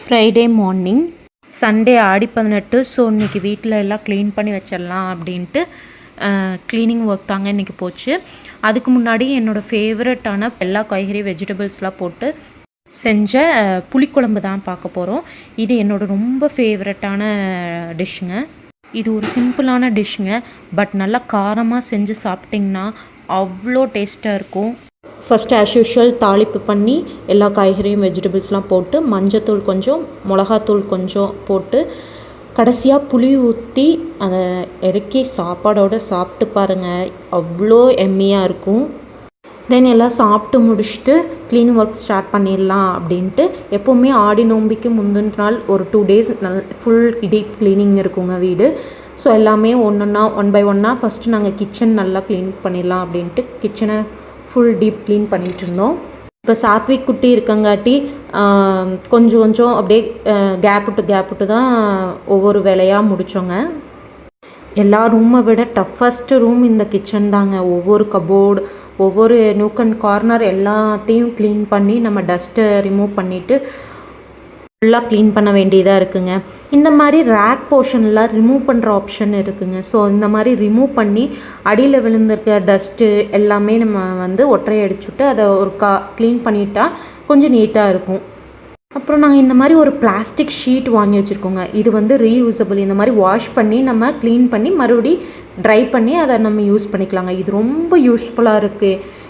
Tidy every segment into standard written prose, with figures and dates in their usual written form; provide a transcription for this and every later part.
Friday morning Sunday ஆடி 18. So இன்றைக்கி வீட்டில் எல்லாம் க்ளீன் பண்ணி வச்சிடலாம் அப்படின்ட்டு க்ளீனிங் ஒர்க் தாங்க இன்றைக்கி போச்சு. அதுக்கு முன்னாடி என்னோடய ஃபேவரட்டான எல்லா காய்கறி வெஜிடபிள்ஸ்லாம் போட்டு செஞ்ச புளிக்குழம்பு தான் பார்க்க போகிறோம். இது என்னோடய ரொம்ப ஃபேவரட்டான டிஷ்ஷுங்க. இது ஒரு சிம்பிளான டிஷ்ஷுங்க, பட் நல்லா காரமாக செஞ்சு சாப்பிட்டிங்கன்னா அவ்வளோ டேஸ்ட்டாக இருக்கும். ஃபஸ்ட்டு ஆஸ் யூஷுவல் தாளிப்பு பண்ணி எல்லா காய்கறியும் வெஜிடபிள்ஸ்லாம் போட்டு மஞ்சத்தூள் கொஞ்சம் மிளகாத்தூள் கொஞ்சம் போட்டு கடைசியாக புளி ஊற்றி அதை இறக்கி சாப்பாடோடு சாப்பிட்டு பாருங்கள், அவ்வளோ எம்மியாக இருக்கும். தென் எல்லாம் சாப்பிட்டு முடிச்சுட்டு க்ளீனிங் ஒர்க் ஸ்டார்ட் பண்ணிடலாம் அப்படின்ட்டு. எப்போவுமே ஆடி நோம்பிக்கு முந்தின நாள் ஒரு 2 days ஃபுல் டீப் க்ளீனிங் இருக்குங்க வீடு. ஸோ எல்லாமே ஒன் பை ஒன்னாக ஃபஸ்ட்டு நாங்கள் கிச்சன் நல்லா க்ளீன் பண்ணிடலாம் அப்படின்ட்டு கிச்சனை ஃபுல் டீப் க்ளீன் பண்ணிகிட்டு இருந்தோம். இப்போ சாத்விக் குட்டி இருக்கங்காட்டி கொஞ்சம் கொஞ்சம் அப்படியே கேப் விட்டு தான் ஒவ்வொரு வேலையாக முடித்தோங்க. எல்லா ரூமை விட டஃபஸ்ட்டு ரூம் இந்த கிச்சன் தாங்க. ஒவ்வொரு கபோர்டு, ஒவ்வொரு நூக் அண்ட் கார்னர் எல்லாத்தையும் க்ளீன் பண்ணி நம்ம டஸ்ட்டை ரிமூவ் பண்ணிவிட்டு ஃபுல்லாக க்ளீன் பண்ண வேண்டியதாக இருக்குங்க. இந்த மாதிரி ரேக் போர்ஷன்லாம் ரிமூவ் பண்ணுற ஆப்ஷன் இருக்குங்க. ஸோ இந்த மாதிரி ரிமூவ் பண்ணி அடியில் விழுந்திருக்க டஸ்ட்டு எல்லாமே நம்ம ஒற்றை அடிச்சுட்டு அதை ஒரு க்ளீன் பண்ணிட்டா கொஞ்சம் நீட்டாக இருக்கும். அப்புறம் நாங்கள் இந்த மாதிரி ஒரு பிளாஸ்டிக் ஷீட் வாங்கி வச்சுருக்கோங்க. இது ரீயூசபிள். இந்த மாதிரி வாஷ் பண்ணி நம்ம க்ளீன் பண்ணி மறுபடி ட்ரை பண்ணி அதை நம்ம யூஸ் பண்ணிக்கலாங்க. இது ரொம்ப யூஸ்ஃபுல்லாக இருக்குது.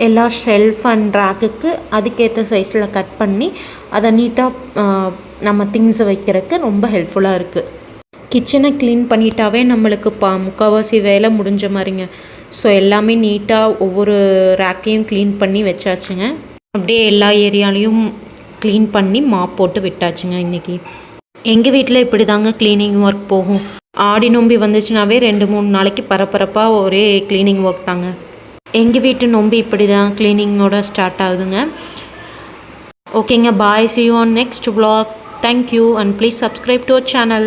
எல்லா ஷெல்ஃப் அண்ட் ரேக்குக்கு அதுக்கேற்ற சைஸில் கட் பண்ணி அதை நீட்டாக நம்ம திங்ஸை வைக்கிறதுக்கு ரொம்ப ஹெல்ப்ஃபுல்லாக இருக்குது. கிச்சனை க்ளீன் பண்ணிட்டாவே நம்மளுக்கு முக்கால்வாசி வேலை முடிஞ்ச மாதிரிங்க. ஸோ எல்லாமே நீட்டாக ஒவ்வொரு ரேக்கையும் க்ளீன் பண்ணி வச்சாச்சுங்க. அப்படியே எல்லா ஏரியாலையும் க்ளீன் பண்ணி மாப் போட்டு விட்டாச்சுங்க. இன்றைக்கி எங்கள் வீட்டில் இப்படி தாங்க க்ளீனிங் ஒர்க் போகும். ஆடி நோம்பி வந்துச்சுனாவே 2-3 நாளைக்கு பரபரப்பாக ஒரே க்ளீனிங் ஒர்க் தாங்க. எங்கள் வீட்டு நோம்பி இப்படி தான் க்ளீனிங்கோட ஸ்டார்ட் ஆகுதுங்க. ஓகேங்க, பாய், see you on next vlog. Thank you and please subscribe to our channel.